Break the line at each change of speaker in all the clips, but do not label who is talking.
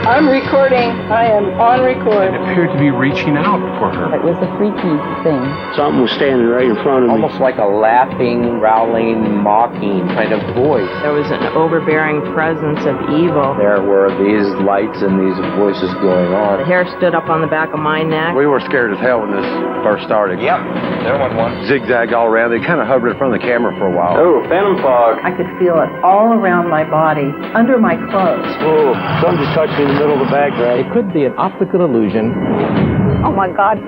I'm recording. I am on record.
It appeared to be reaching out for her.
It was a freaky thing.
Something was standing right in front of me.
Almost like a laughing, growling, mocking kind of voice.
There was an overbearing presence of evil.
There were these lights and these voices going on.
The hair stood up on the back of my neck.
We were scared as hell when this first started.
Yep, there went one.
Zigzagged all around. They kind of hovered in front of the camera for a while.
Oh, phantom fog.
I could feel it all around my body, under my clothes.
Oh, something just touched me in the middle of the back, right?
It could be an optical illusion.
Oh my God.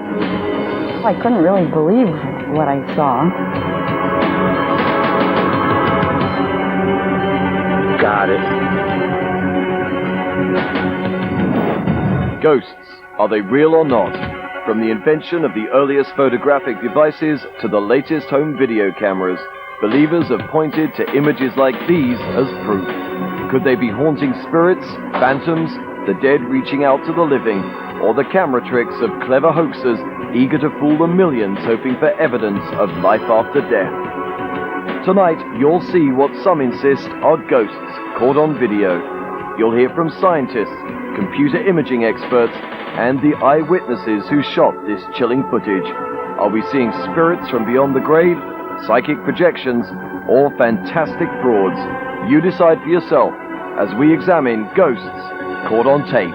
I couldn't really believe what I saw.
Got it.
Ghosts, are they real or not? From the invention of the earliest photographic devices to the latest home video cameras, believers have pointed to images like these as proof. Could they be haunting spirits, phantoms, the dead reaching out to the living, or the camera tricks of clever hoaxers eager to fool the millions hoping for evidence of life after death? Tonight, you'll see what some insist are ghosts caught on video. You'll hear from scientists, computer imaging experts, and the eyewitnesses who shot this chilling footage. Are we seeing spirits from beyond the grave, psychic projections, or fantastic frauds? You decide for yourself as we examine ghosts caught on tape.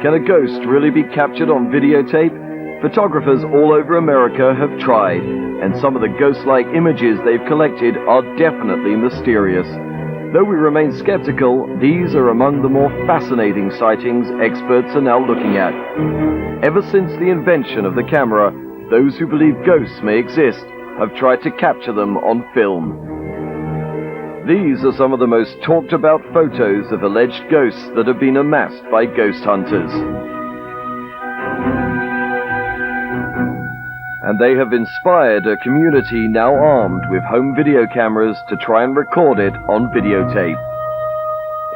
Can a ghost really be captured on videotape? Photographers all over America have tried, and some of the ghost-like images they've collected are definitely mysterious. Though we remain skeptical, these are among the more fascinating sightings experts are now looking at. Ever since the invention of the camera, those who believe ghosts may exist have tried to capture them on film. These are some of the most talked about photos of alleged ghosts that have been amassed by ghost hunters. And they have inspired a community now armed with home video cameras to try and record it on videotape.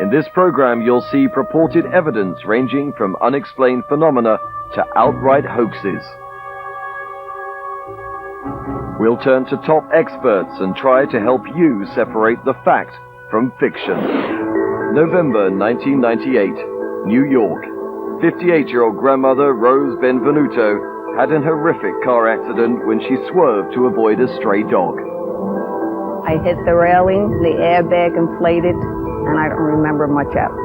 In this program, you'll see purported evidence ranging from unexplained phenomena to outright hoaxes. We'll turn to top experts and try to help you separate the fact from fiction. November 1998, New York. 58-year-old grandmother Rose Benvenuto had an horrific car accident when she swerved to avoid a stray dog.
I hit the railing, the airbag inflated, and I don't remember much else.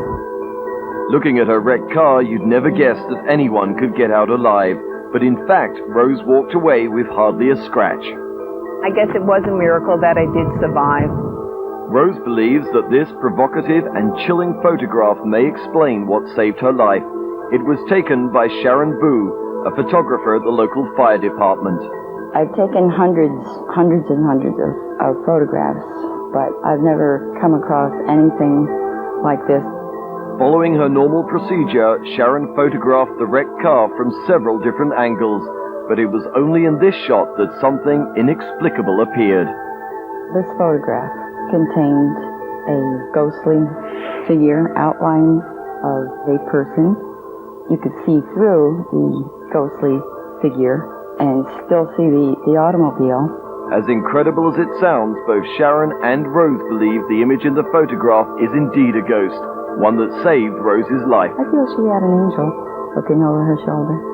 Looking at her wrecked car, you'd never guess that anyone could get out alive. But in fact, Rose walked away with hardly a scratch.
I guess it was a miracle that I did survive.
Rose believes that this provocative and chilling photograph may explain what saved her life. It was taken by Sharon Boo, a photographer at the local fire department.
I've taken hundreds and hundreds of photographs, but I've never come across anything like this.
Following her normal procedure, Sharon photographed the wrecked car from several different angles, but it was only in this shot that something inexplicable appeared.
This photograph contained a ghostly figure, outline of a person. You could see through the ghostly figure and still see the automobile.
As incredible as it sounds, both Sharon and Rose believe the image in the photograph is indeed a ghost, one that saved Rose's life.
I feel she had an angel looking over her shoulder.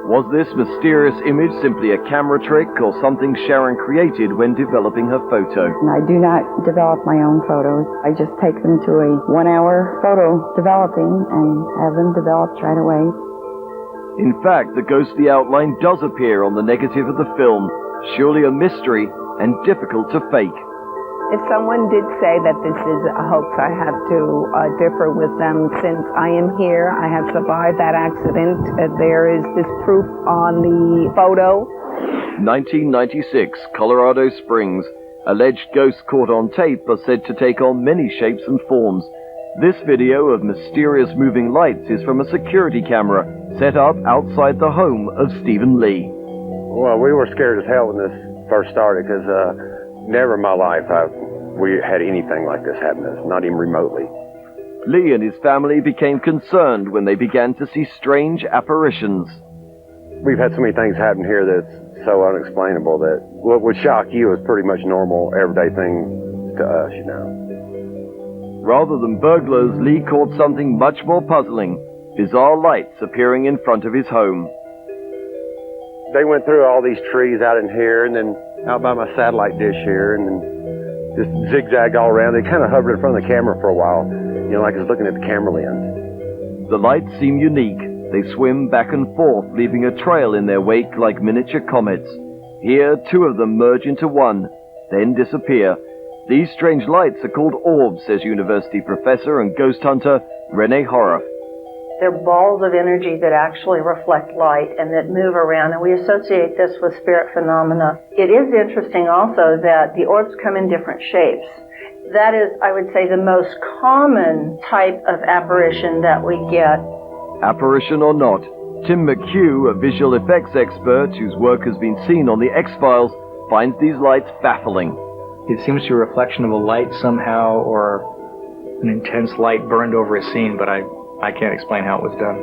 Was this mysterious image simply a camera trick or something Sharon created when developing her photo?
And I do not develop my own photos. I just take them to a 1-hour photo developing and have them developed right away.
In fact, the ghostly outline does appear on the negative of the film, surely a mystery and difficult to fake.
If someone did say that this is a hoax, I have to differ with them. Since I am here, I have survived that accident. There is this proof on the photo.
1996, Colorado Springs. Alleged ghosts caught on tape are said to take on many shapes and forms. This video of mysterious moving lights is from a security camera set up outside the home of Stephen Lee.
Well, we were scared as hell when this first started because never in my life we had anything like this happen to us, not even remotely.
Lee and his family became concerned when they began to see strange apparitions.
We've had so many things happen here that's so unexplainable that what would shock you is pretty much normal, everyday thing to us, you know.
Rather than burglars, Lee caught something much more puzzling: bizarre lights appearing in front of his home.
They went through all these trees out in here and then out by my satellite dish here and then just zigzagged all around. They kind of hovered in front of the camera for a while, you know, like I was looking at the camera lens.
The lights seem unique. They swim back and forth, leaving a trail in their wake like miniature comets. Here, two of them merge into one, then disappear. These strange lights are called orbs, says university professor and ghost hunter Renee Horror.
They're balls of energy that actually reflect light and that move around, and we associate this with spirit phenomena. It is interesting also that the orbs come in different shapes. That is, I would say, the most common type of apparition that we get.
Apparition or not, Tim McHugh, a visual effects expert whose work has been seen on the X-Files, finds these lights baffling.
It seems to be a reflection of a light somehow, or an intense light burned over a scene, but I can't explain how it was done.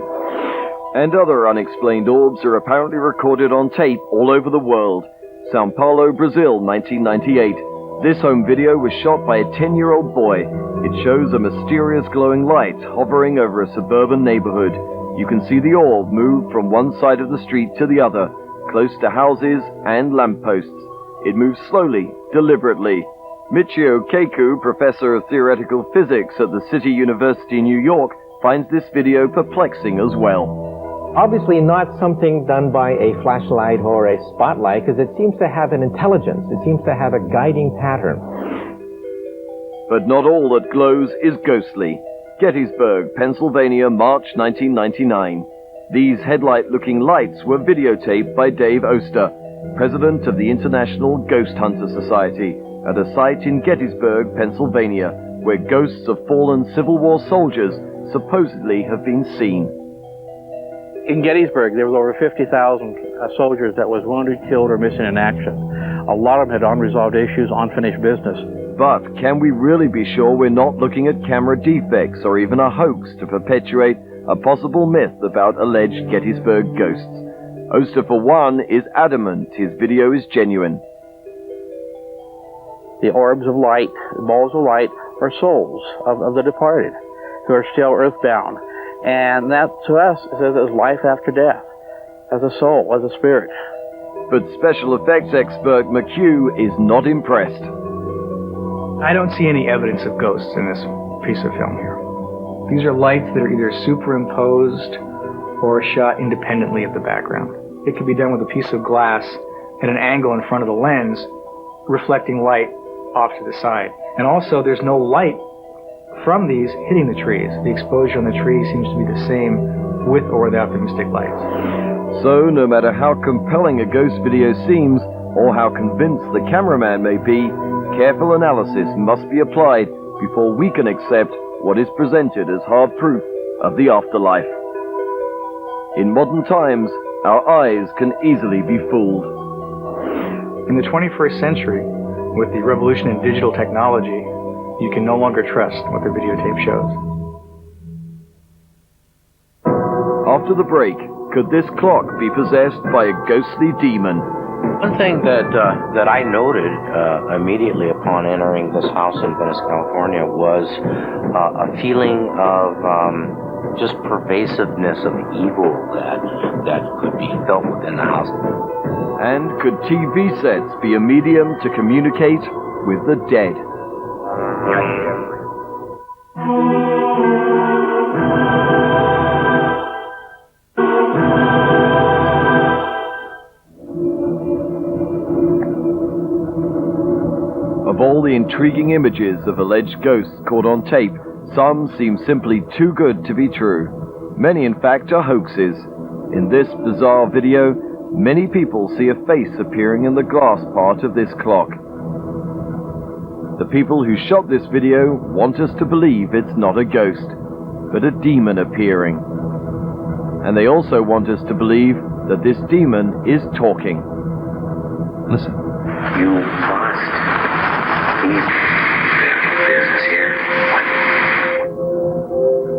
And other unexplained orbs are apparently recorded on tape all over the world. Sao Paulo, Brazil, 1998. This home video was shot by a 10-year-old boy. It shows a mysterious glowing light hovering over a suburban neighborhood. You can see the orb move from one side of the street to the other, close to houses and lampposts. It moves slowly, deliberately. Michio Keiku, professor of theoretical physics at the City University in New York, finds this video perplexing as well.
Obviously not something done by a flashlight or a spotlight, because it seems to have an intelligence. It seems to have a guiding pattern.
But not all that glows is ghostly. Gettysburg, Pennsylvania, March 1999. These headlight-looking lights were videotaped by Dave Oster, president of the International Ghost Hunter Society, at a site in Gettysburg, Pennsylvania, where ghosts of fallen Civil War soldiers supposedly have been seen.
In Gettysburg, there was over 50,000 soldiers that was wounded, killed, or missing in action. A lot of them had unresolved issues, unfinished business.
But can we really be sure we're not looking at camera defects or even a hoax to perpetuate a possible myth about alleged Gettysburg ghosts? Oster, for one, is adamant his video is genuine.
The orbs of light, the balls of light, are souls of the departed who are still earthbound. And that, to us, is life after death, as a soul, as a spirit.
But special effects expert McHugh is not impressed.
I don't see any evidence of ghosts in this piece of film here. These are lights that are either superimposed or shot independently of the background. It could be done with a piece of glass at an angle in front of the lens, reflecting light off to the side. And also, there's no light from these hitting the trees. The exposure on the trees seems to be the same with or without the mystic lights.
So, no matter how compelling a ghost video seems, or how convinced the cameraman may be, careful analysis must be applied before we can accept what is presented as hard proof of the afterlife. In modern times, our eyes can easily be fooled.
In the 21st century, with the revolution in digital technology, you can no longer trust what the videotape shows.
After the break, could this clock be possessed by a ghostly demon?
One thing that I noted immediately upon entering this house in Venice, California, was a feeling of just pervasiveness of evil that could be felt within the house.
And could TV sets be a medium to communicate with the dead? Of all the intriguing images of alleged ghosts caught on tape, some seem simply too good to be true. Many, in fact, are hoaxes. In this bizarre video, many people see a face appearing in the glass part of this clock. The people who shot this video want us to believe it's not a ghost, but a demon appearing. And they also want us to believe that this demon is talking. Listen.
You must leave business here.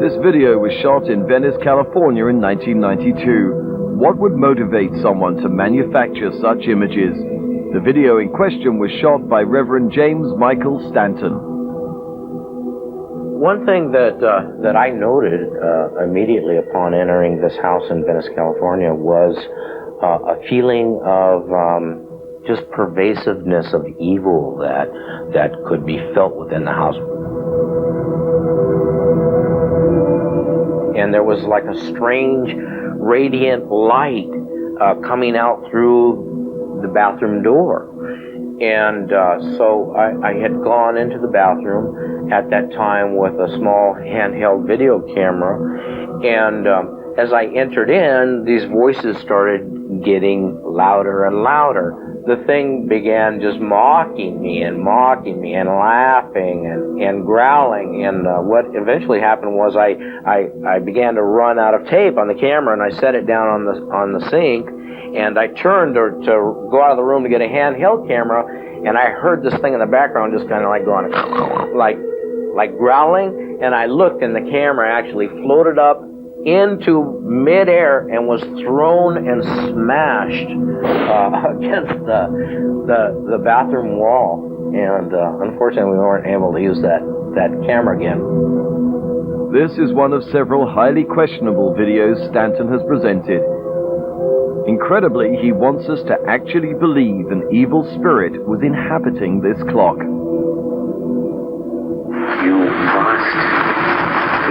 This video was shot in Venice, California in 1992. What would motivate someone to manufacture such images? The video in question was shot by Reverend James Michael Stanton.
One thing that I noted immediately upon entering this house in Venice, California was a feeling of just pervasiveness of evil that could be felt within the house. And there was like a strange radiant light coming out through the bathroom door. And so I had gone into the bathroom at that time with a small handheld video camera. And as I entered in, these voices started getting louder and louder. The thing began just mocking me and laughing and growling. And what eventually happened was I began to run out of tape on the camera, and I set it down on the sink. And I turned to go out of the room to get a handheld camera, and I heard this thing in the background just kind of like going, like growling. And I looked, and the camera actually floated up into midair and was thrown and smashed against the bathroom wall. And unfortunately, we weren't able to use that camera again.
This is one of several highly questionable videos Stanton has presented. Incredibly, he wants us to actually believe an evil spirit was inhabiting this clock.
You must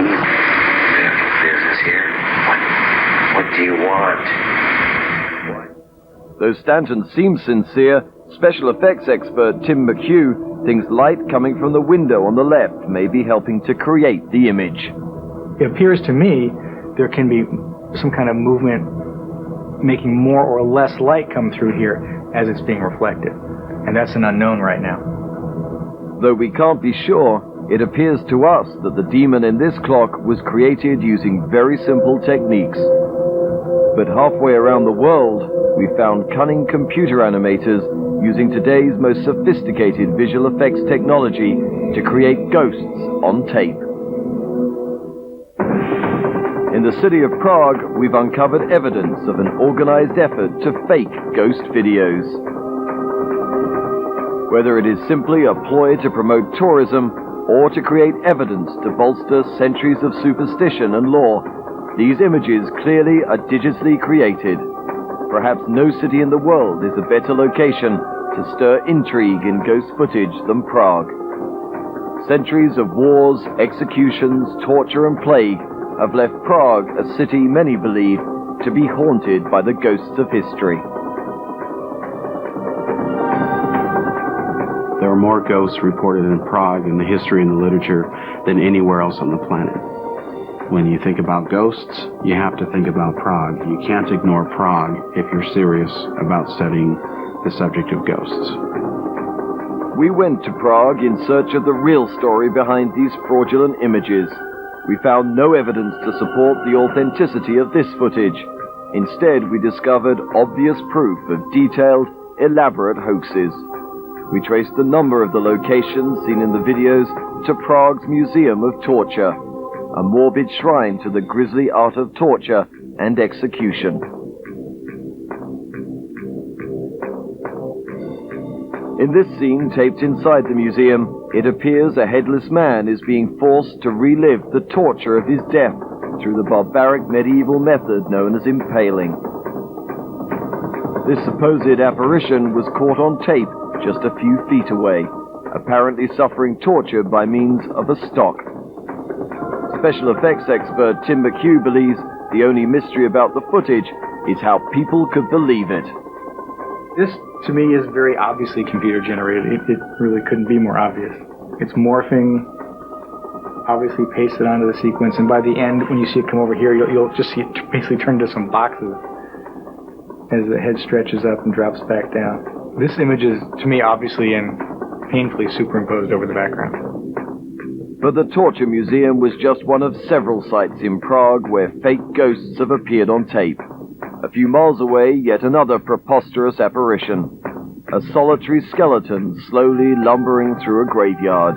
leave business here. What do you want?
Though Stanton seems sincere, special effects expert Tim McHugh thinks light coming from the window on the left may be helping to create the image.
It appears to me there can be some kind of movement making more or less light come through here as it's being reflected. And that's an unknown right now.
Though we can't be sure, it appears to us that the demon in this clock was created using very simple techniques. But halfway around the world, we found cunning computer animators using today's most sophisticated visual effects technology to create ghosts on tape. In the city of Prague, we've uncovered evidence of an organized effort to fake ghost videos. Whether it is simply a ploy to promote tourism or to create evidence to bolster centuries of superstition and lore, these images clearly are digitally created. Perhaps no city in the world is a better location to stir intrigue in ghost footage than Prague. Centuries of wars, executions, torture and plague have left Prague a city many believe to be haunted by the ghosts of history.
There are more ghosts reported in Prague in the history and the literature than anywhere else on the planet. When you think about ghosts, you have to think about Prague. You can't ignore Prague if you're serious about studying the subject of ghosts.
We went to Prague in search of the real story behind these fraudulent images. We found no evidence to support the authenticity of this footage. Instead, we discovered obvious proof of detailed, elaborate hoaxes. We traced the number of the locations seen in the videos to Prague's Museum of Torture, a morbid shrine to the grisly art of torture and execution. In this scene taped inside the museum, it appears a headless man is being forced to relive the torture of his death through the barbaric medieval method known as impaling. This supposed apparition was caught on tape just a few feet away, apparently suffering torture by means of a stock. Special effects expert Tim McHugh believes the only mystery about the footage is how people could believe it.
This, to me, is very obviously computer generated. It really couldn't be more obvious. It's morphing, obviously pasted onto the sequence, and by the end, when you see it come over here, you'll just see it basically turn into some boxes as the head stretches up and drops back down. This image is, to me, obviously in painfully superimposed over the background.
But the Torture Museum was just one of several sites in Prague where fake ghosts have appeared on tape. A few miles away, yet another preposterous apparition. A solitary skeleton slowly lumbering through a graveyard.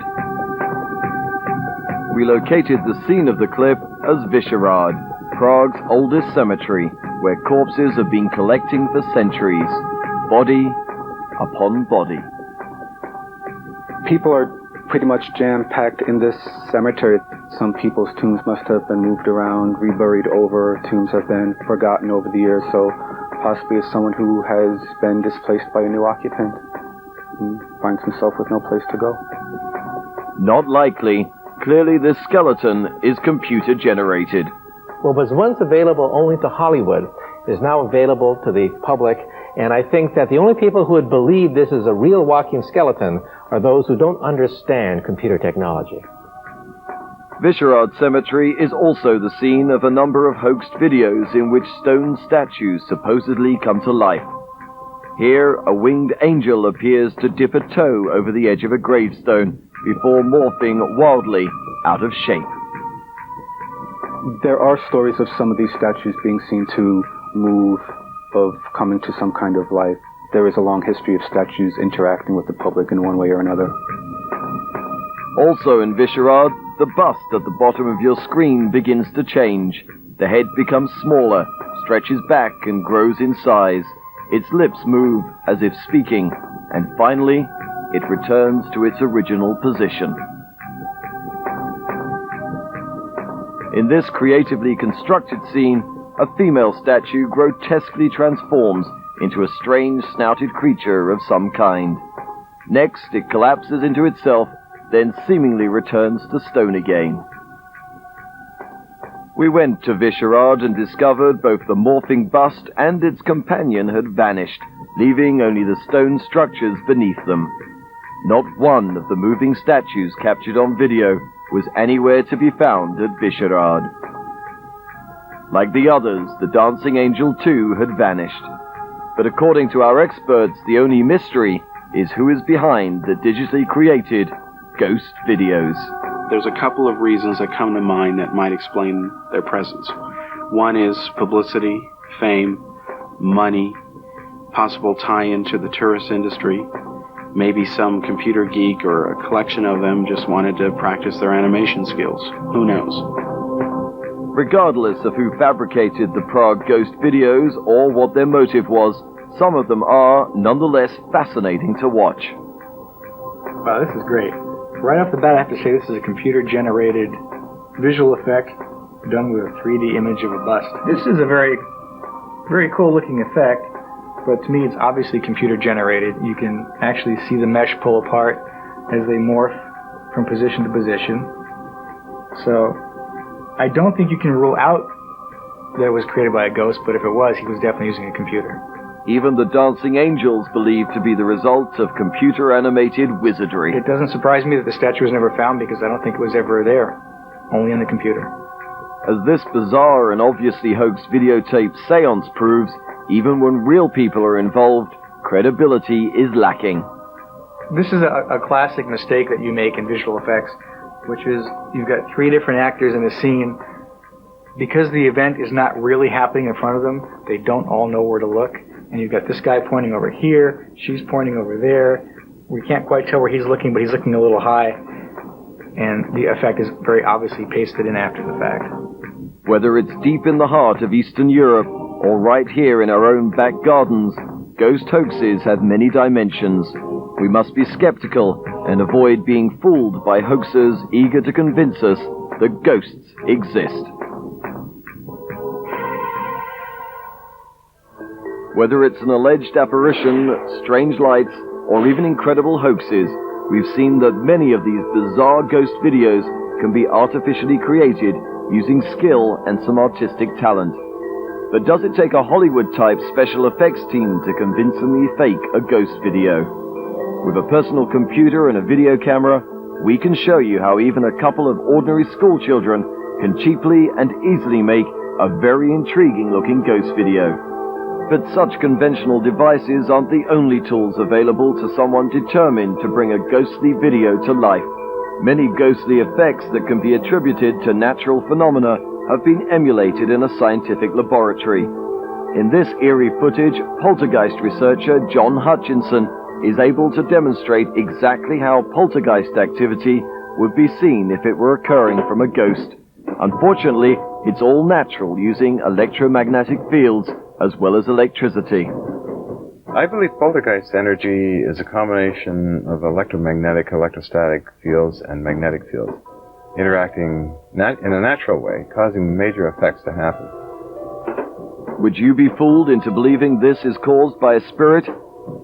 We located the scene of the clip as Vyšehrad, Prague's oldest cemetery, where corpses have been collecting for centuries, body upon body.
People are pretty much jam-packed in this cemetery. Some people's tombs must have been moved around, reburied over, tombs have been forgotten over the years, so possibly it's someone who has been displaced by a new occupant and finds himself with no place to go.
Not likely. Clearly this skeleton is computer-generated.
What was once available only to Hollywood is now available to the public, and I think that the only people who would believe this is a real walking skeleton are those who don't understand computer technology.
Vyšehrad Cemetery is also the scene of a number of hoaxed videos in which stone statues supposedly come to life. Here, a winged angel appears to dip a toe over the edge of a gravestone before morphing wildly out of shape.
There are stories of some of these statues being seen to move, of coming to some kind of life. There is a long history of statues interacting with the public in one way or another.
Also in Vyšehrad, the bust at the bottom of your screen begins to change. The head becomes smaller, stretches back and grows in size. Its lips move as if speaking, and finally, it returns to its original position. In this creatively constructed scene, a female statue grotesquely transforms into a strange snouted creature of some kind. Next, it collapses into itself, then seemingly returns to stone again. We went to Vyšehrad and discovered both the morphing bust and its companion had vanished, leaving only the stone structures beneath them. Not one of the moving statues captured on video was anywhere to be found at Vyšehrad. Like the others, the dancing angel too had vanished. But according to our experts, the only mystery is who is behind the digitally created ghost videos.
There's a couple of reasons that come to mind that might explain their presence. One is publicity, fame, money, possible tie-in to the tourist industry. Maybe some computer geek or a collection of them just wanted to practice their animation skills. Who knows?
Regardless of who fabricated the Prague ghost videos or what their motive was, some of them are, nonetheless, fascinating to watch.
Wow, this is great. Right off the bat, I have to say this is a computer-generated visual effect done with a 3D image of a bust. This is a very, very cool-looking effect, but to me it's obviously computer-generated. You can actually see the mesh pull apart as they morph from position to position. So I don't think you can rule out that it was created by a ghost, but if it was, he was definitely using a computer.
Even the dancing angels believed to be the result of computer-animated wizardry.
It doesn't surprise me that the statue was never found because I don't think it was ever there, only in the computer.
As this bizarre and obviously hoaxed videotape seance proves, even when real people are involved, credibility is lacking.
This is a classic mistake that you make in visual effects, which is you've got three different actors in a scene. Because the event is not really happening in front of them, they don't all know where to look. And you've got this guy pointing over here, she's pointing over there. We can't quite tell where he's looking, but he's looking a little high. And the effect is very obviously pasted in after the fact.
Whether it's deep in the heart of Eastern Europe or right here in our own back gardens, ghost hoaxes have many dimensions. We must be skeptical and avoid being fooled by hoaxers eager to convince us that ghosts exist. Whether it's an alleged apparition, strange lights, or even incredible hoaxes, we've seen that many of these bizarre ghost videos can be artificially created using skill and some artistic talent. But does it take a Hollywood-type special effects team to convincingly fake a ghost video? With a personal computer and a video camera, we can show you how even a couple of ordinary school children can cheaply and easily make a very intriguing-looking ghost video. But such conventional devices aren't the only tools available to someone determined to bring a ghostly video to life. Many ghostly effects that can be attributed to natural phenomena have been emulated in a scientific laboratory. In this eerie footage, poltergeist researcher John Hutchinson is able to demonstrate exactly how poltergeist activity would be seen if it were occurring from a ghost. Unfortunately, it's all natural, using electromagnetic fields as well as electricity.
I believe poltergeist energy is a combination of electromagnetic, electrostatic fields and magnetic fields interacting in a natural way, causing major effects to happen.
Would you be fooled into believing this is caused by a spirit?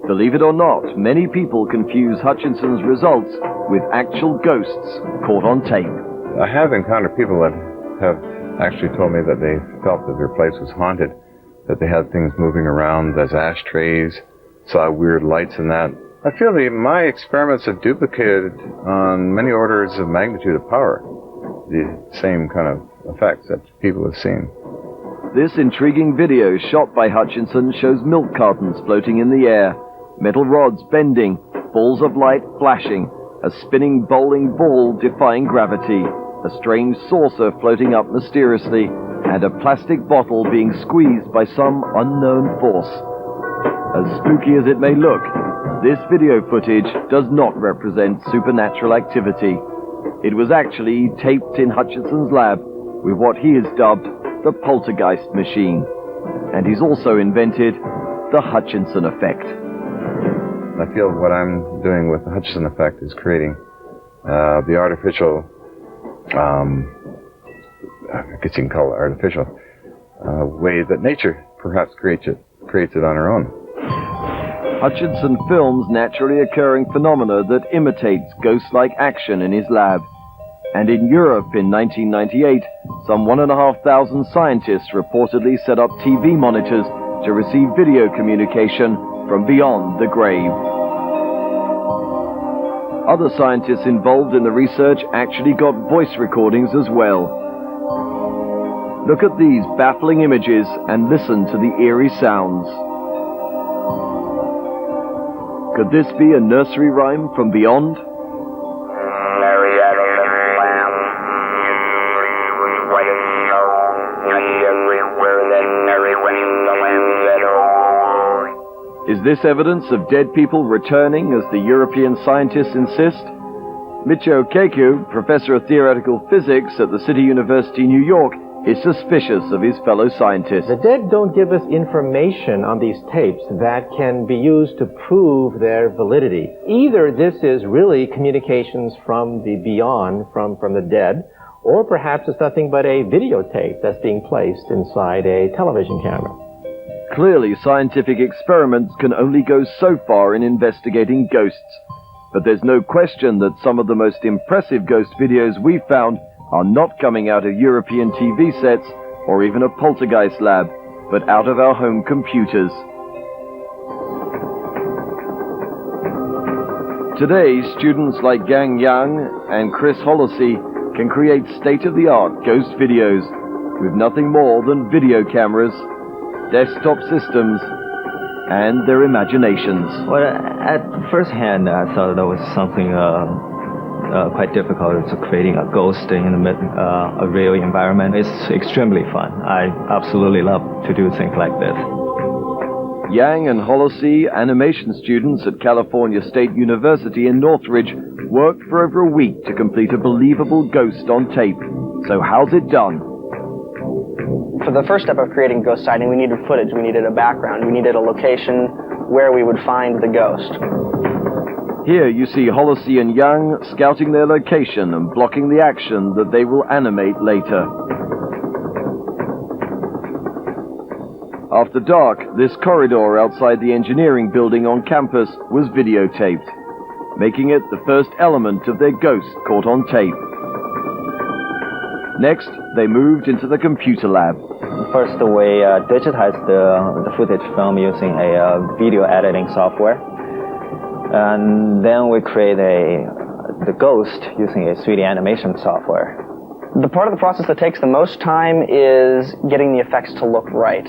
Believe it or not, many people confuse Hutchinson's results with actual ghosts caught on tape.
I have encountered people that have actually told me that they felt that their place was haunted, that they had things moving around as ashtrays, saw weird lights and that. I feel that my experiments have duplicated on many orders of magnitude of power the same kind of effects that people have seen.
This intriguing video shot by Hutchinson shows milk cartons floating in the air, metal rods bending, balls of light flashing, a spinning bowling ball defying gravity, a strange saucer floating up mysteriously, and a plastic bottle being squeezed by some unknown force. As spooky as it may look, this video footage does not represent supernatural activity. It was actually taped in Hutchinson's lab with what he has dubbed the poltergeist machine. And he's also invented the Hutchinson effect.
I feel what I'm doing with the Hutchinson effect is creating the artificial, I guess you can call it artificial, way that nature perhaps creates it on her own.
Hutchinson films naturally occurring phenomena that imitates ghost-like action in his lab. And in Europe in 1998, some 1,500 scientists reportedly set up TV monitors to receive video communication from beyond the grave. Other scientists involved in the research actually got voice recordings as well. Look at these baffling images and listen to the eerie sounds. Could this be a nursery rhyme from beyond? Is this evidence of dead people returning, as the European scientists insist? Michio Kaku, professor of theoretical physics at the City University, New York, is suspicious of his fellow scientists.
The dead don't give us information on these tapes that can be used to prove their validity. Either this is really communications from the beyond, from the dead, or perhaps it's nothing but a videotape that's being placed inside a television camera.
Clearly, scientific experiments can only go so far in investigating ghosts. But there's no question that some of the most impressive ghost videos we've found are not coming out of European TV sets or even a poltergeist lab, but out of our home computers. Today, students like Gang Yang and Chris Hollisey can create state-of-the-art ghost videos with nothing more than video cameras, desktop systems, and their imaginations.
Well, at first hand, I thought that was something quite difficult, to creating a ghost in a real environment. It's extremely fun. I absolutely love to do things like this.
Yang and Hollisey, animation students at California State University in Northridge, worked for over a week to complete a believable ghost on tape. So how's it done?
For the first step of creating ghost sighting, we needed footage, we needed a background, we needed a location where we would find the ghost.
Here you see Hollisey and Young scouting their location and blocking the action that they will animate later. After dark, this corridor outside the engineering building on campus was videotaped, making it the first element of their ghost caught on tape. Next, they moved into the computer lab.
First, we digitized the footage film using a video editing software. And then we create the ghost using a 3D animation software.
The part of the process that takes the most time is getting the effects to look right.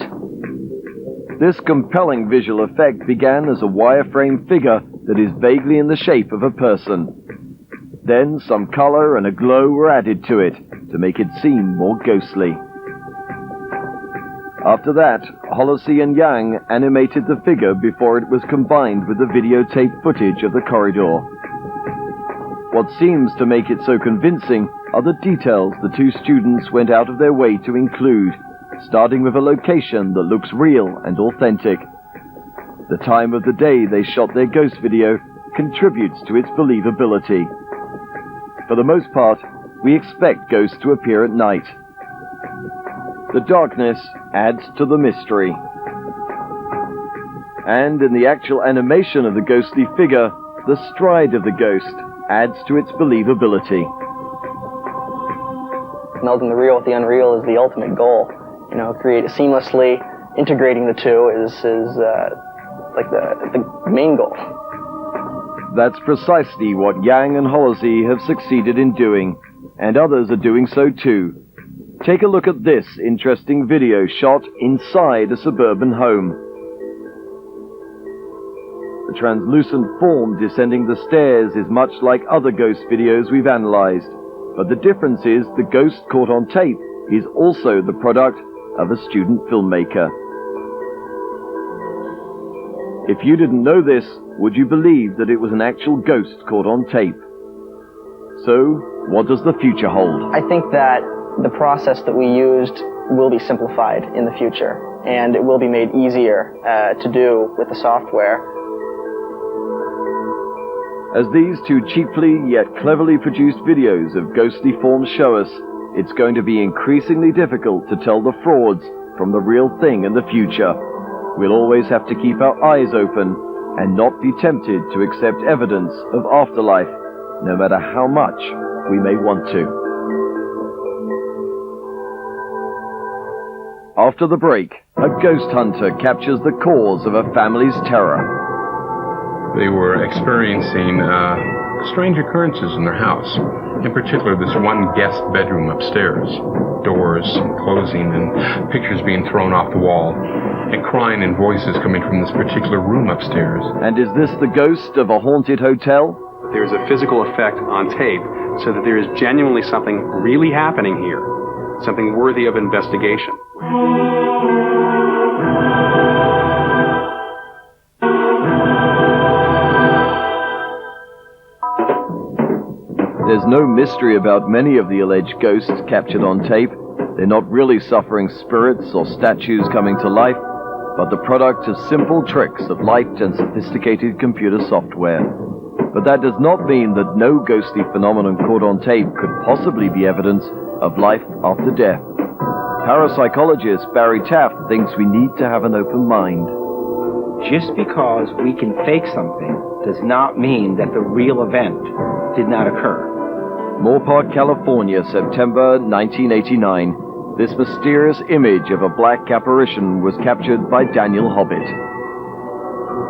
This compelling visual effect began as a wireframe figure that is vaguely in the shape of a person. Then some color and a glow were added to it to make it seem more ghostly. After that, Holosy and Yang animated the figure before it was combined with the videotape footage of the corridor. What seems to make it so convincing are the details the two students went out of their way to include, starting with a location that looks real and authentic. The time of the day they shot their ghost video contributes to its believability. For the most part, we expect ghosts to appear at night. The darkness adds to the mystery. And in the actual animation of the ghostly figure, the stride of the ghost adds to its believability.
Melding the real with the unreal is the ultimate goal. You know, seamlessly integrating the two is like the main goal.
That's precisely what Yang and Holosy have succeeded in doing, and others are doing so too. Take a look at this interesting video shot inside a suburban home. The translucent form descending the stairs is much like other ghost videos we've analyzed, but the difference is the ghost caught on tape is also the product of a student filmmaker. If you didn't know this, would you believe that it was an actual ghost caught on tape? So, what does the future hold?
I think that the process that we used will be simplified in the future, and it will be made easier to do with the software.
As these two cheaply yet cleverly produced videos of ghostly forms show us, it's going to be increasingly difficult to tell the frauds from the real thing in the future. We'll always have to keep our eyes open and not be tempted to accept evidence of afterlife, no matter how much we may want to. After the break, a ghost hunter captures the cause of a family's terror.
They were experiencing strange occurrences in their house. In particular, this one guest bedroom upstairs. Doors closing and pictures being thrown off the wall. And crying and voices coming from this particular room upstairs.
And is this the ghost of a haunted hotel?
There's a physical effect on tape so that there is genuinely something really happening here. Something worthy of investigation.
There's no mystery about many of the alleged ghosts captured on tape. They're not really suffering spirits or statues coming to life, but the product of simple tricks of light and sophisticated computer software. But that does not mean that no ghostly phenomenon caught on tape could possibly be evidence of life after death. Parapsychologist Barry Taft thinks we need to have an open mind.
Just because we can fake something does not mean that the real event did not occur.
Moorpark, California, September 1989. This mysterious image of a black apparition was captured by Daniel Hobbit.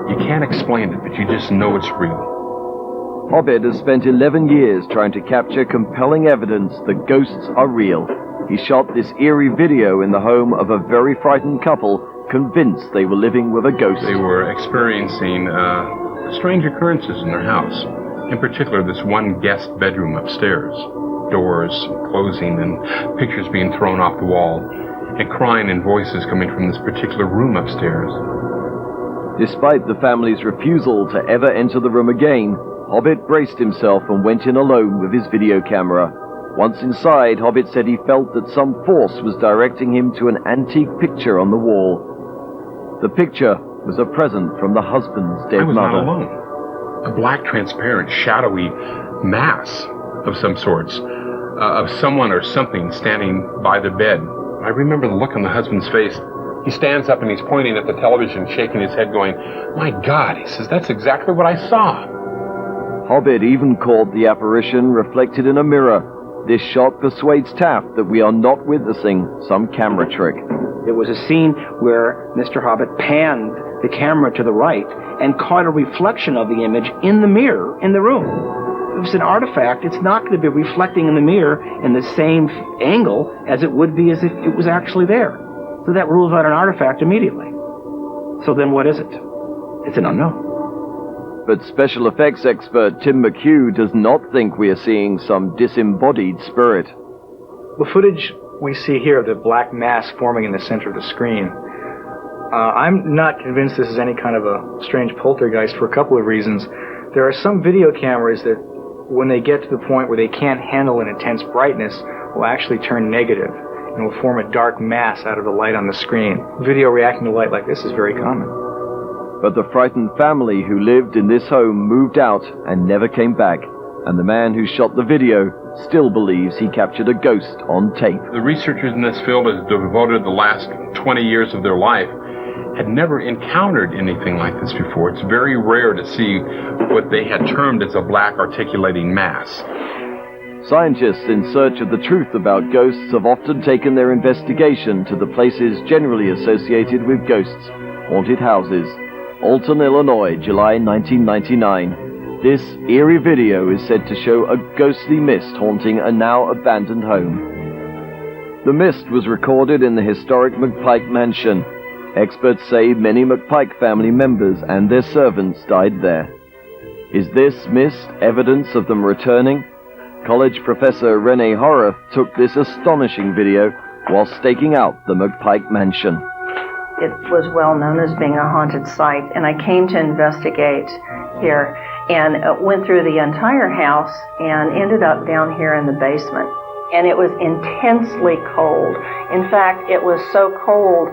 You can't explain it, but you just know it's real.
Hobbit has spent 11 years trying to capture compelling evidence that ghosts are real. He shot this eerie video in the home of a very frightened couple, convinced they were living with a ghost.
They were experiencing strange occurrences in their house. In particular, this one guest bedroom upstairs. Doors closing and pictures being thrown off the wall. And crying and voices coming from this particular room upstairs.
Despite the family's refusal to ever enter the room again, Hobbit braced himself and went in alone with his video camera. Once inside, Hobbit said he felt that some force was directing him to an antique picture on the wall. The picture was a present from the husband's dead mother.
I was not alone. A black, transparent, shadowy mass of some sorts, of someone or something standing by the bed. I remember the look on the husband's face. He stands up and he's pointing at the television, shaking his head, going, "My God," he says, "that's exactly what I saw."
Hobbit even called the apparition reflected in a mirror. This shot persuades Taft that we are not witnessing some camera trick.
There was a scene where Mr. Hobbit panned the camera to the right and caught a reflection of the image in the mirror in the room. If it's an artifact, it's not going to be reflecting in the mirror in the same angle as it would be as if it was actually there. So that rules out an artifact immediately. So then what is it? It's an unknown.
But special effects expert Tim McHugh does not think we are seeing some disembodied spirit.
The footage we see here of the black mass forming in the center of the screen, I'm not convinced this is any kind of a strange poltergeist for a couple of reasons. There are some video cameras that, when they get to the point where they can't handle an intense brightness, will actually turn negative and will form a dark mass out of the light on the screen. Video reacting to light like this is very common.
But the frightened family who lived in this home moved out and never came back, and the man who shot the video still believes he captured a ghost on tape.
The researchers in this field have devoted the last 20 years of their life had never encountered anything like this before. It's very rare to see what they had termed as a black articulating mass.
Scientists in search of the truth about ghosts have often taken their investigation to the places generally associated with ghosts, haunted houses. Alton, Illinois, July 1999. This eerie video is said to show a ghostly mist haunting a now abandoned home. The mist was recorded in the historic McPike Mansion. Experts say many McPike family members and their servants died there. Is this mist evidence of them returning? College professor Renee Horace took this astonishing video while staking out the McPike Mansion.
It was well known as being a haunted site, and I came to investigate here and went through the entire house and ended up down here in the basement. And it was intensely cold. In fact, it was so cold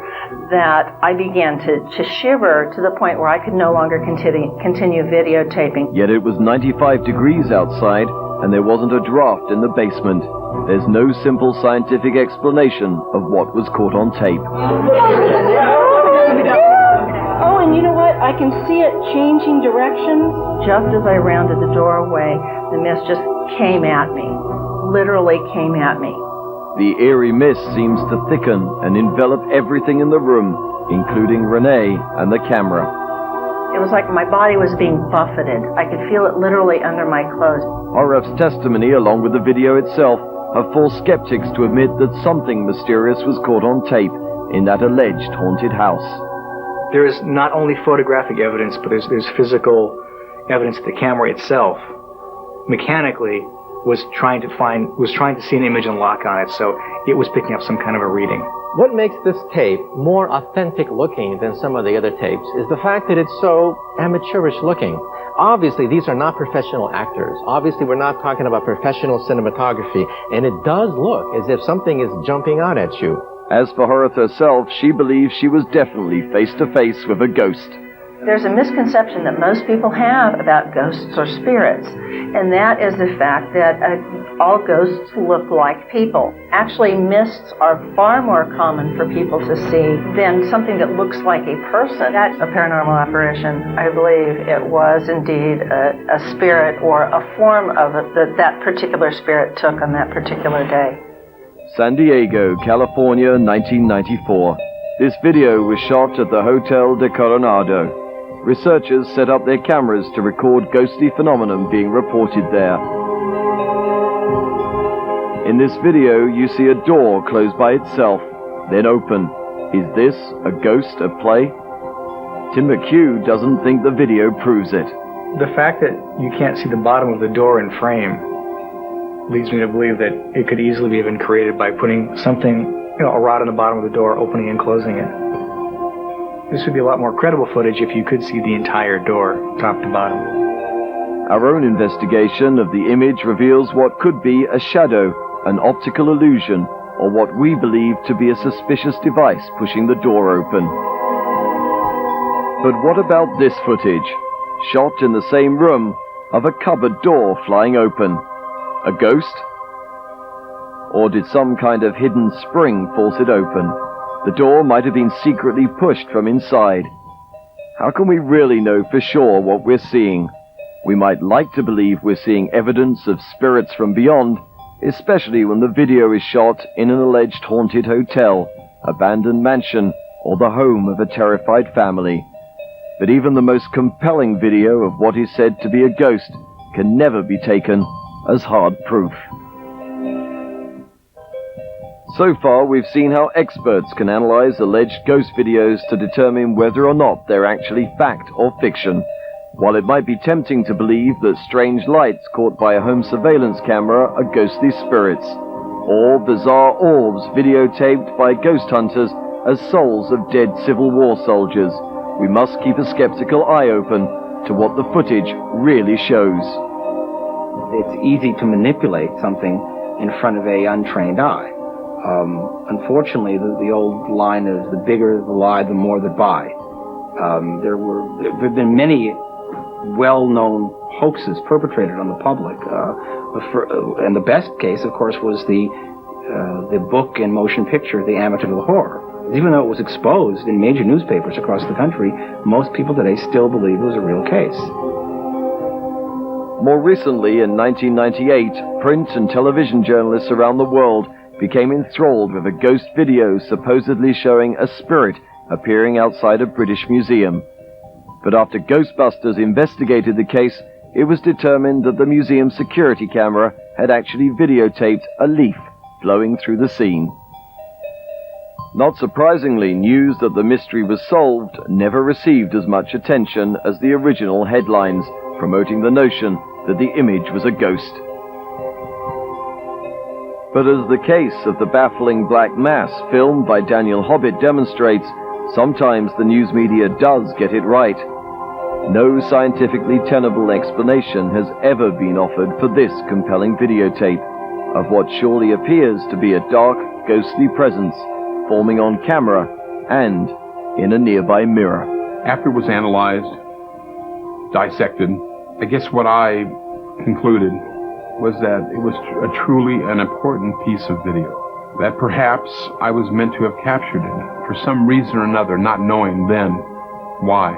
that I began to shiver to the point where I could no longer continue videotaping.
Yet it was 95 degrees outside, and there wasn't a draft in the basement. There's no simple scientific explanation of what was caught on tape.
Oh, and you know what? I can see it changing directions. Just as I rounded the doorway, the mist just came at me. Literally came at me.
The eerie mist seems to thicken and envelop everything in the room, including Renee and the camera.
It was like my body was being buffeted. I could feel it literally under my clothes.
Horeff's testimony, along with the video itself, have forced skeptics to admit that something mysterious was caught on tape in that alleged haunted house.
There is not only photographic evidence, but there's physical evidence that the camera itself, mechanically, was trying to see an image and lock on it, so it was picking up some kind of a reading.
What makes this tape more authentic looking than some of the other tapes is the fact that it's so amateurish looking. Obviously, these are not professional actors. Obviously, we're not talking about professional cinematography, and it does look as if something is jumping out at you.
As for Horace herself, she believes she was definitely face to face with a ghost.
There's a misconception that most people have about ghosts or spirits, and that is the fact that all ghosts look like people. Actually, mists are far more common for people to see than something that looks like a person. That's a paranormal apparition. I believe it was indeed a spirit or a form of it that particular spirit took on that particular day.
San Diego, California, 1994. This video was shot at the Hotel de Coronado. Researchers set up their cameras to record ghostly phenomenon being reported there. In this video, you see a door close by itself, then open. Is this a ghost at play? Tim McHugh doesn't think the video proves it.
The fact that you can't see the bottom of the door in frame leads me to believe that it could easily have been created by putting something, a rod on the bottom of the door, opening and closing it. This would be a lot more credible footage if you could see the entire door, top to bottom.
Our own investigation of the image reveals what could be a shadow, an optical illusion, or what we believe to be a suspicious device pushing the door open. But what about this footage, shot in the same room, of a cupboard door flying open? A ghost? Or did some kind of hidden spring force it open? The door might have been secretly pushed from inside. How can we really know for sure what we're seeing? We might like to believe we're seeing evidence of spirits from beyond, especially when the video is shot in an alleged haunted hotel, abandoned mansion, or the home of a terrified family. But even the most compelling video of what is said to be a ghost can never be taken as hard proof. So far, we've seen how experts can analyze alleged ghost videos to determine whether or not they're actually fact or fiction. While it might be tempting to believe that strange lights caught by a home surveillance camera are ghostly spirits, or bizarre orbs videotaped by ghost hunters as souls of dead Civil War soldiers, we must keep a skeptical eye open to what the footage really shows.
It's easy to manipulate something in front of an untrained eye. Unfortunately, the old line is the bigger the lie, the more that buy. There have been many well-known hoaxes perpetrated on the public. And the best case, of course, was the book and motion picture, The Amityville Horror. Even though it was exposed in major newspapers across the country, most people today still believe it was a real case.
More recently, in 1998, print and television journalists around the world became enthralled with a ghost video supposedly showing a spirit appearing outside a British museum. But after Ghostbusters investigated the case, it was determined that the museum security camera had actually videotaped a leaf blowing through the scene. Not surprisingly, news that the mystery was solved never received as much attention as the original headlines, promoting the notion that the image was a ghost. But as the case of the baffling black mass filmed by Daniel Hobbit demonstrates, sometimes the news media does get it right. No scientifically tenable explanation has ever been offered for this compelling videotape of what surely appears to be a dark, ghostly presence forming on camera and in a nearby mirror.
After it was analyzed, dissected, I guess what I concluded was that it was truly an important piece of video. That perhaps I was meant to have captured it for some reason or another, not knowing then why.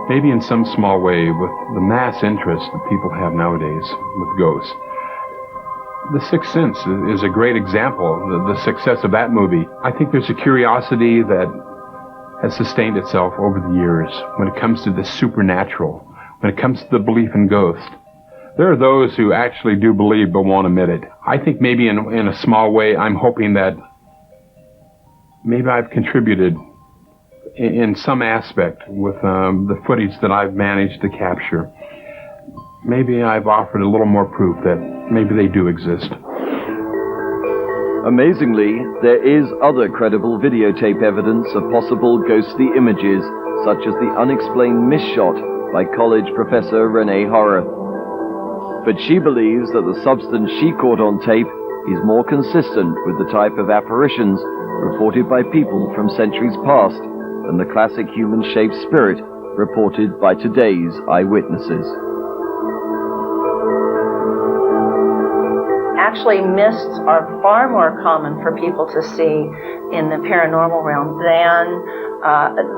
Maybe in some small way with the mass interest that people have nowadays with ghosts. The Sixth Sense is a great example, the success of that movie. I think there's a curiosity that has sustained itself over the years when it comes to the supernatural, when it comes to the belief in ghosts. There are those who actually do believe but won't admit it. I think maybe in a small way, I'm hoping that maybe I've contributed in some aspect with the footage that I've managed to capture. Maybe I've offered a little more proof that maybe they do exist.
Amazingly, there is other credible videotape evidence of possible ghostly images, such as the unexplained mist shot by college professor Renee Horace. But she believes that the substance she caught on tape is more consistent with the type of apparitions reported by people from centuries past than the classic human-shaped spirit reported by today's eyewitnesses.
Actually, mists are far more common for people to see in the paranormal realm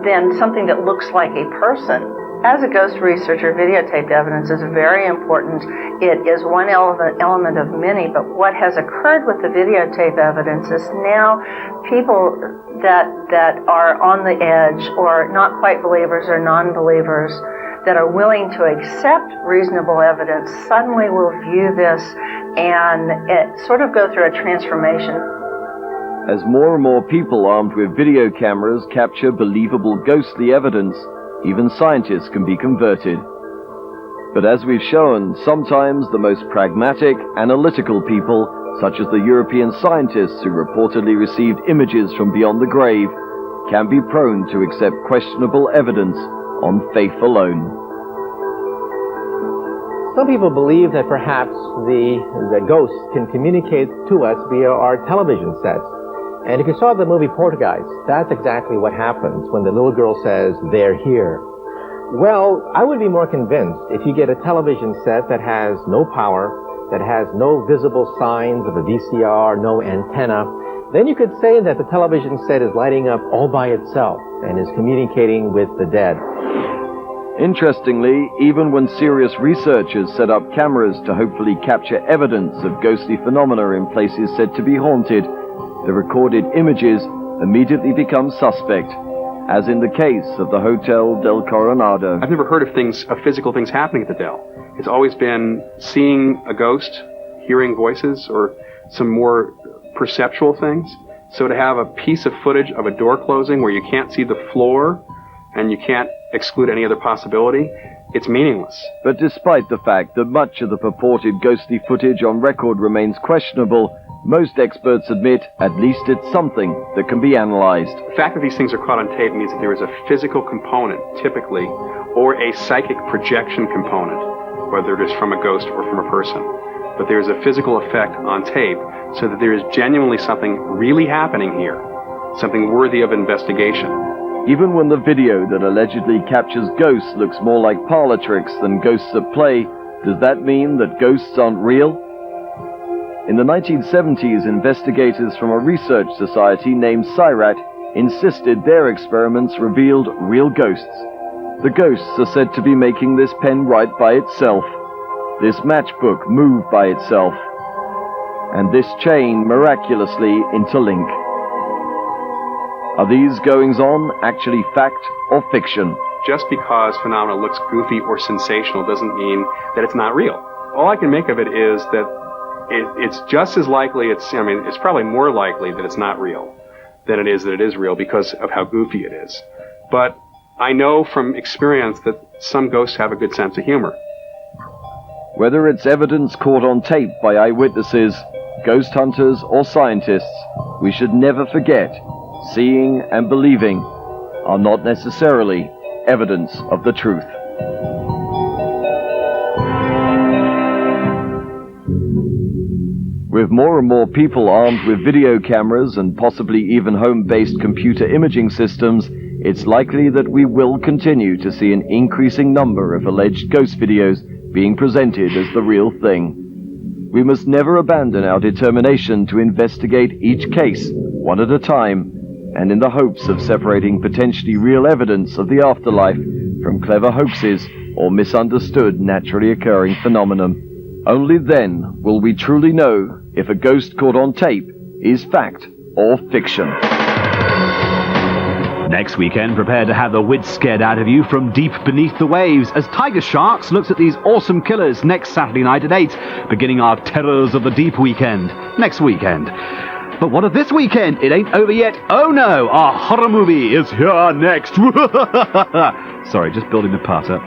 than something that looks like a person. As a ghost researcher, videotaped evidence is very important. It is one element of many, but what has occurred with the videotape evidence is now people that are on the edge or not quite believers or non-believers that are willing to accept reasonable evidence suddenly will view this and sort of go through a transformation.
As more and more people armed with video cameras capture believable ghostly evidence, even scientists can be converted. But as we've shown, sometimes the most pragmatic, analytical people, such as the European scientists who reportedly received images from beyond the grave, can be prone to accept questionable evidence on faith alone.
Some people believe that perhaps the ghosts can communicate to us via our television sets. And if you saw the movie Poltergeist, that's exactly what happens when the little girl says, "They're here." Well, I would be more convinced if you get a television set that has no power, that has no visible signs of a VCR, no antenna, then you could say that the television set is lighting up all by itself and is communicating with the dead.
Interestingly, even when serious researchers set up cameras to hopefully capture evidence of ghostly phenomena in places said to be haunted, the recorded images immediately become suspect, as in the case of the Hotel del Coronado.
I've never heard of physical things happening at the Del. It's always been seeing a ghost, hearing voices, or some more perceptual things. So to have a piece of footage of a door closing where you can't see the floor and you can't exclude any other possibility, it's meaningless.
But despite the fact that much of the purported ghostly footage on record remains questionable, most experts admit at least it's something that can be analyzed.
The fact that these things are caught on tape means that there is a physical component, typically, or a psychic projection component, whether it is from a ghost or from a person. But there is a physical effect on tape, so that there is genuinely something really happening here, something worthy of investigation.
Even when the video that allegedly captures ghosts looks more like parlor tricks than ghosts at play, does that mean that ghosts aren't real? In the 1970s, investigators from a research society named CIRAT insisted their experiments revealed real ghosts. The ghosts are said to be making this pen write by itself, this matchbook move by itself, and this chain miraculously interlink. Are these goings-on actually fact or fiction?
Just because phenomena looks goofy or sensational doesn't mean that it's not real. All I can make of it is that it's just as likely, it's probably more likely that it's not real than it is that it is real because of how goofy it is. But I know from experience that some ghosts have a good sense of humor.
Whether it's evidence caught on tape by eyewitnesses, ghost hunters, or scientists, we should never forget, seeing and believing are not necessarily evidence of the truth. With more and more people armed with video cameras and possibly even home-based computer imaging systems, it's likely that we will continue to see an increasing number of alleged ghost videos being presented as the real thing. We must never abandon our determination to investigate each case, one at a time, and in the hopes of separating potentially real evidence of the afterlife from clever hoaxes or misunderstood naturally occurring phenomenon. Only then will we truly know if a ghost caught on tape is fact or fiction.
Next weekend, prepare to have the wits scared out of you from deep beneath the waves as Tiger Sharks looks at these awesome killers next Saturday night at 8, beginning our Terrors of the Deep weekend next weekend. But what of this weekend? It ain't over yet. Oh no, our horror movie is here next. Sorry, just building the part up.